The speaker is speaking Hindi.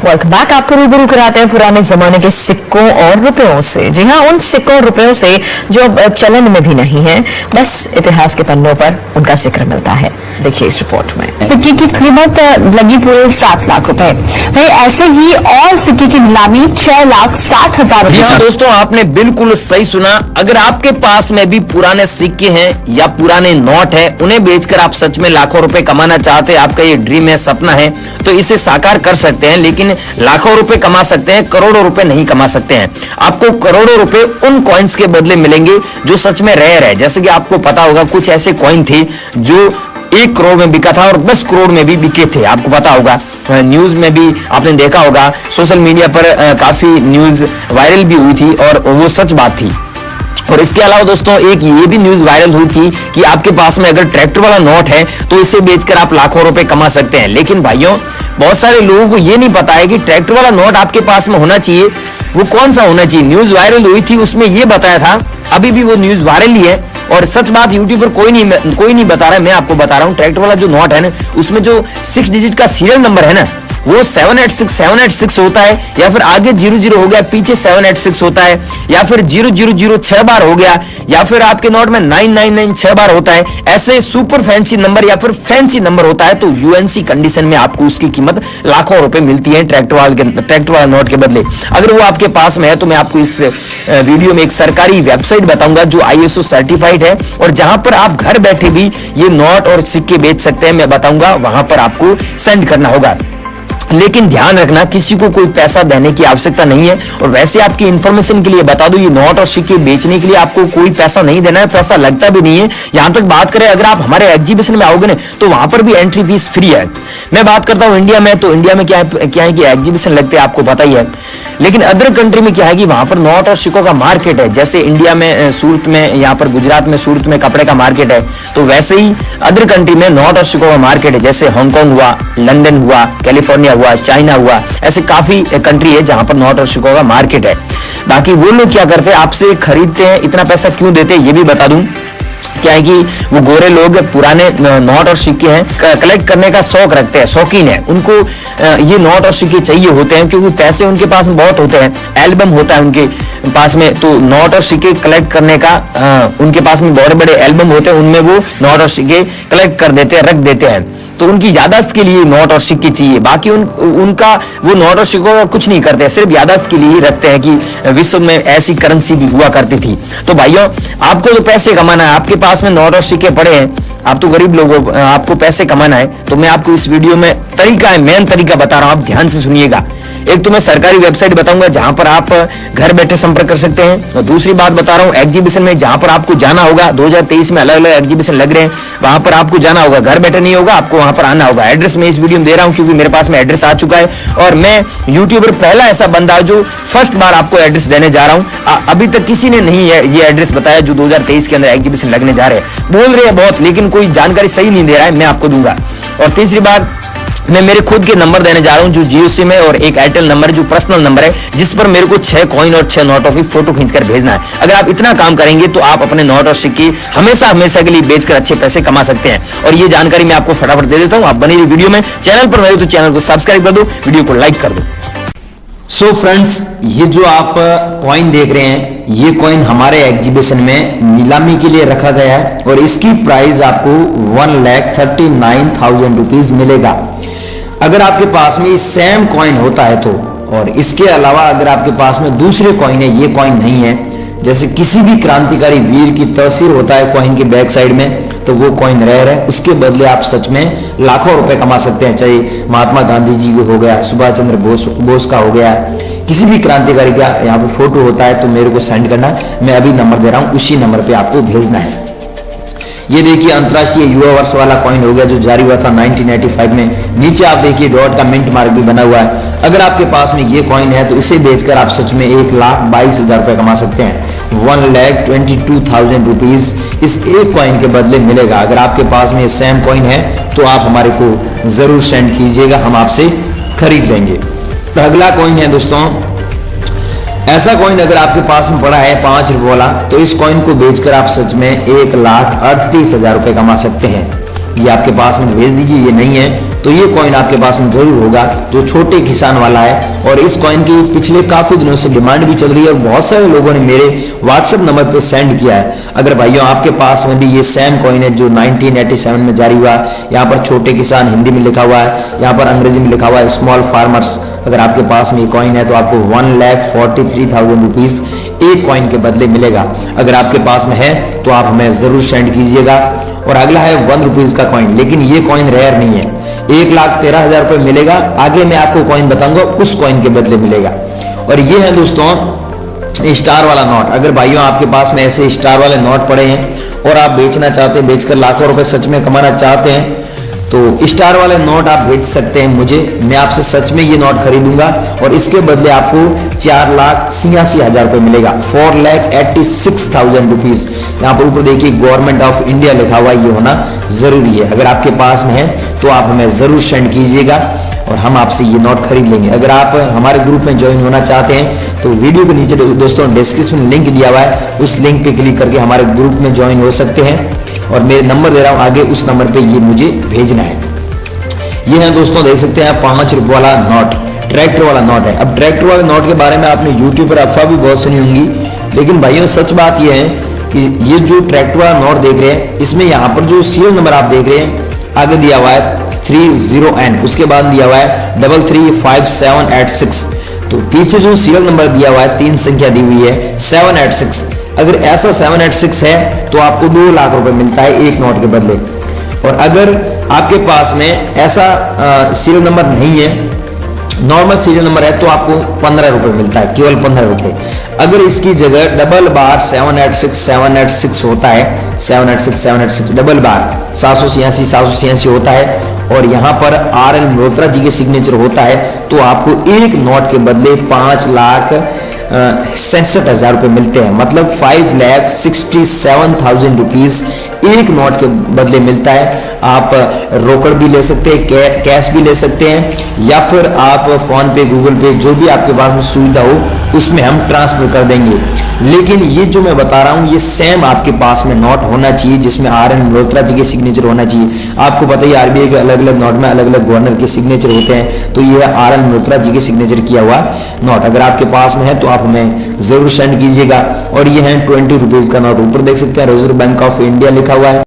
Welcome back. आपको रूबरू कराते हैं पुराने जमाने के सिक्कों और रुपयों से। जी हाँ, उन सिक्कों और रुपयों से जो अब चलन में भी नहीं है, बस इतिहास के पन्नों पर उनका जिक्र मिलता है। देखिए इस रिपोर्ट में। सिक्के की कीमत लगी पूरे 7 लाख रुपए। वही ऐसे ही और सिक्के की नीलामी 6,60,000 रुपए। दोस्तों, आपने बिल्कुल सही सुना। अगर आपके पास में भी पुराने सिक्के हैं या पुराने नोट है, उन्हें बेचकर आप सच में लाखों रुपए कमाना चाहते हैं, आपका ये ड्रीम है, सपना है, तो इसे साकार कर सकते हैं। लेकिन लाखों रुपए कमा सकते हैं, करोड़ों रुपए नहीं कमा सकते हैं। आपको करोड़ों रुपए उन कॉइन्स के बदले मिलेंगे जो सच में रेयर है। जैसे कि आपको पता होगा, कुछ ऐसे कॉइन थे जो 1 करोड़ में बिका था और 10 करोड़ में भी बिके थे। आपको पता होगा, न्यूज में भी आपने देखा होगा, सोशल मीडिया पर काफी न्यूज वायरल भी हुई थी और वो सच बात थी। और इसके अलावा दोस्तों, एक ये भी न्यूज वायरल हुई थी कि आपके पास में अगर ट्रैक्टर वाला नोट है तो इसे बेचकर आप लाखों रुपए कमा सकते हैं। लेकिन भाइयों, बहुत सारे लोगों को ये नहीं पता है कि ट्रैक्टर वाला नोट आपके पास में होना चाहिए, वो कौन सा होना चाहिए। न्यूज वायरल हुई थी, उसमें ये बताया था, अभी भी वो न्यूज वायरल ही है और सच बात यूट्यूब पर कोई नहीं बता रहा है, मैं आपको बता रहा हूं। ट्रैक्टर वाला जो नोट है ना, उसमें जो 6 डिजिट का सीरियल नंबर है ना, वो 786 होता है, या फिर आगे 00 हो गया, पीछे 786 होता है, या फिर 0000 6 बार हो गया, या फिर आपके नोट में 999 6 बार होता है। ऐसे सुपर फैंसी नंबर या फिर फैंसी नंबर होता है, तो यूएनसी कंडीशन में आपको उसकी कीमत लाखों रुपए मिलती है ट्रैक्टर वाला नोट के बदले। अगर वो आपके पास में है तो मैं आपको इस वीडियो में एक सरकारी वेबसाइट बताऊंगा जो ISO सर्टिफाइड है, और जहां पर आप घर बैठे भी ये नोट और सिक्के बेच सकते हैं। मैं बताऊंगा, वहां पर आपको सेंड करना होगा। लेकिन ध्यान रखना, किसी को कोई पैसा देने की आवश्यकता नहीं है। और वैसे आपकी इंफॉर्मेशन के लिए बता दूं, ये नोट और सिक्के बेचने के लिए आपको कोई पैसा नहीं देना है, पैसा लगता भी नहीं है। यहां तक बात करें, अगर आप हमारे एग्जीबिशन में आओगे ना, तो वहां पर भी एंट्री फीस फ्री है। मैं बात करता हूं इंडिया में, तो इंडिया में क्या है कि एग्जीबिशन लगते हैं, आपको पता ही है। लेकिन अदर कंट्री में क्या है कि वहां पर नोट और सिक्कों का मार्केट है। जैसे इंडिया में सूरत में, यहाँ पर गुजरात में सूरत में कपड़े का मार्केट है, तो वैसे ही अदर कंट्री में नोट और सिक्कों का मार्केट है। जैसे हांगकांग हुआ, लंदन हुआ, कैलिफोर्निया हुआ, चाइना हुआ, ऐसे काफी कंट्री है जहां पर नोट और सिक्कों का मार्केट है। बाकी वो लोग क्या करते हैं, आपसे खरीदते हैं, इतना पैसा क्यों देते हैं ये भी बता दूं। क्या है कि वो गोरे लोग पुराने नोट और सिक्के हैं कलेक्ट करने का शौक रखते हैं, शौकीन है। उनको ये नोट और सिक्के चाहिए होते हैं क्योंकि पैसे उनके पास बहुत होते हैं, एल्बम होता है उनके पास में, तो नोट और सिक्के कलेक्ट करने का उनके पास में बड़े बड़े एल्बम होते हैं, उनमें वो नोट और सिक्के कलेक्ट कर देते हैं, रख देते हैं। तो उनकी याददाश्त के लिए नोट और सिक्के चाहिए। बाकी उनका वो नोट और सिक्कों का कुछ नहीं करते, सिर्फ याददाश्त के लिए रखते हैं कि विश्व में ऐसी करेंसी भी हुआ करती थी। तो भाइयों, आपको तो पैसे कमाना है, आपके पास में नोट और सिक्के पड़े हैं, आप तो गरीब लोग हो, आपको पैसे कमाना है, तो मैं आपको इस वीडियो में मेन तरीका बता रहा हूं, आप ध्यान से सुनिएगा। एक तो मैं सरकारी वेबसाइट बताऊंगा जहां पर आप घर बैठे संपर्क कर सकते हैं, और दूसरी बात बता रहा हूं एग्जीबिशन में, जहां पर आपको जाना होगा। 2023 में अलग अलग एग्जीबिशन लग रहे हैं, वहां पर आपको जाना होगा, घर बैठे नहीं होगा, आपको वहां पर आना होगा। एड्रेस मैं इस वीडियो में दे रहा हूं क्योंकि मेरे पास में एड्रेस आ चुका है, और मैं यूट्यूबर पहला ऐसा बंदा जो फर्स्ट बार आपको एड्रेस देने जा रहा हूं। अभी तक किसी ने नहीं है ये एड्रेस बताया जो 2023 के अंदर एग्जीबिशन लगने जा रहे हैं। बोल रहे हैं बहुत, लेकिन कोई जानकारी सही नहीं दे रहा है, मैं आपको दूंगा। और तीसरी बात, मैं मेरे खुद के नंबर देने जा रहा हूं जो जियो सिम है, और एक एयरटेल नंबर है जो पर्सनल नंबर है, जिस पर मेरे को 6 कॉइन और 6 नोटों की फोटो खींचकर भेजना है। अगर आप इतना काम करेंगे तो आप अपने नोट और सिक्के हमेशा के लिए बेचकर अच्छे पैसे कमा सकते हैं। और ये जानकारी मैं आपको फटाफट दे देता हूं। आप बनी रहिए वीडियो में। चैनल पर नए हो तो चैनल को सब्सक्राइब कर दो, वीडियो को लाइक कर दो। सो फ्रेंड्स, ये जो आप कॉइन देख रहे हैं, ये कॉइन हमारे एग्जीबिशन में नीलामी के लिए रखा गया है, और इसकी प्राइस आपको 1,39,000 रुपीज मिलेगा। अगर आपके पास में सेम कॉइन होता है तो, और इसके अलावा अगर आपके पास में दूसरे कॉइन है, ये कॉइन नहीं है, जैसे किसी भी क्रांतिकारी वीर की तस्वीर होता है कॉइन के बैक साइड में, तो वो कॉइन रेयर है, उसके बदले आप सच में लाखों रुपए कमा सकते हैं। चाहे महात्मा गांधी जी को हो गया, सुभाष चंद्र बोस का हो गया, किसी भी क्रांतिकारी का यहाँ पे फोटो होता है तो मेरे को सेंड करना, मैं अभी नंबर दे रहा हूँ, उसी नंबर पे आपको भेजना है। ये देखिए अंतर्राष्ट्रीय युवा वर्ष वाला कॉइन हो गया जो जारी हुआ था 1985 में। नीचे आप देखिए डॉट का मिंट मार्क भी बना हुआ है। अगर आपके पास में ये कॉइन है तो इसे बेचकर आप सच में 1,22,000 रुपए कमा सकते हैं। 1,22,000 रुपीज इस एक कॉइन के बदले मिलेगा। अगर आपके पास में सेम कॉइन है तो आप हमारे को जरूर सेंड कीजिएगा, हम आपसे खरीद लेंगे। तो अगला कॉइन है दोस्तों, ऐसा कॉइन अगर आपके पास में पड़ा है 5 रुपए वाला, तो इस कॉइन को बेचकर आप सच में 1,38,000 रुपए कमा सकते हैं। ये आपके पास में भेज दीजिए, ये नहीं है तो ये कॉइन आपके पास में जरूर होगा, जो छोटे किसान वाला है। और इस कॉइन की पिछले काफी दिनों से डिमांड भी चल रही है और बहुत सारे लोगों ने मेरे व्हाट्सएप नंबर पे सेंड किया है। अगर भाइयों आपके पास में भी ये सेम कॉइन है जो 1987 में जारी हुआ, यहाँ पर छोटे किसान हिंदी में लिखा हुआ है, यहाँ पर अंग्रेजी में लिखा हुआ है स्मॉल फार्मर्स, अगर आपके पास में ये कॉइन है तो आपको 1,43,000 रुपीज एक कॉइन के बदले मिलेगा। अगर आपके पास में है तो आप हमें जरूर सेंड कीजिएगा। और अगला है 1 रुपीज का कॉइन, लेकिन ये कॉइन रेयर नहीं है, 1,13,000 रुपए मिलेगा। आगे मैं आपको कॉइन बताऊंगा, उस कॉइन के बदले मिलेगा। और ये है दोस्तों स्टार वाला नोट। अगर भाइयों आपके पास में ऐसे स्टार वाले नोट पड़े हैं और आप बेचना चाहते हैं, बेचकर लाखों रुपए सच में कमाना चाहते हैं, तो स्टार वाले नोट आप भेज सकते हैं मुझे, मैं आपसे सच में ये नोट खरीदूंगा और इसके बदले आपको 4,86,000 रुपए मिलेगा, 4,86,000 रुपीज। यहाँ पर ऊपर देखिए गवर्नमेंट ऑफ इंडिया लिखा हुआ, ये होना जरूरी है। अगर आपके पास में है तो आप हमें जरूर सेंड कीजिएगा और हम आपसे ये नोट खरीद लेंगे। अगर आप हमारे ग्रुप में ज्वाइन होना चाहते हैं तो वीडियो के नीचे दोस्तों डिस्क्रिप्शन में लिंक दिया हुआ है, उस लिंक पे क्लिक करके हमारे ग्रुप में ज्वाइन हो सकते हैं। और मेरे नंबर दे रहा हूं आगे, उस नंबर पे ये मुझे भेजना है। ये है दोस्तों, देख सकते हैं 5 रुपए वाला नोट, ट्रैक्टर वाला नोट है। अब ट्रैक्टर वाले नोट के बारे में आपने यूट्यूब पर अफवाह भी बहुत सुनी होंगी, लेकिन भाइयों सच बात ये है कि ये जो ट्रैक्टर वाला नोट देख रहे हैं, इसमें यहाँ पर जो सीरियल नंबर आप देख रहे हैं आगे दिया हुआ है 30N, उसके बाद दिया हुआ है 335786। तो पीछे जो सीरियल नंबर दिया हुआ है 3 संख्या दी हुई है 786। अगर ऐसा 786 है तो आपको 2 लाख रुपए मिलता है एक नोट के बदले। और अगर आपके पास में ऐसा सीरियल नंबर नहीं है, नॉर्मल सीरियल नंबर है, तो आपको 15 रुपए मिलता है, केवल 15 रुपए। अगर इसकी जगह डबल बार 786 होता है, 786 डबल बार 786 होता है और यहाँ पर RN मल्होत्रा जी के सिग्नेचर होता है, तो आपको एक नोट के बदले 5,67,000 रुपए मिलते हैं। मतलब 5,67,000 रुपीज एक नोट के बदले मिलता है। आप रोकड़ भी ले सकते हैं, कैश भी ले सकते हैं, या फिर आप फोन पे, गूगल पे, जो भी आपके पास में सुविधा हो उसमें हम ट्रांसफर कर देंगे। लेकिन ये जो मैं बता रहा हूँ ये सेम आपके पास में नोट होना चाहिए जिसमें RN मल्होत्रा जी के सिग्नेचर होना चाहिए। आपको पता ही RBI के अलग अलग नोट में अलग अलग गवर्नर के सिग्नेचर होते हैं, तो ये RN मल्होत्रा जी के सिग्नेचर किया हुआ नोट अगर आपके पास में है तो आप हमें जरूर सेंड कीजिएगा। और ये है 20 रुपीज का नोट, ऊपर देख सकते हैं रिजर्व बैंक ऑफ इंडिया लिखा हुआ है।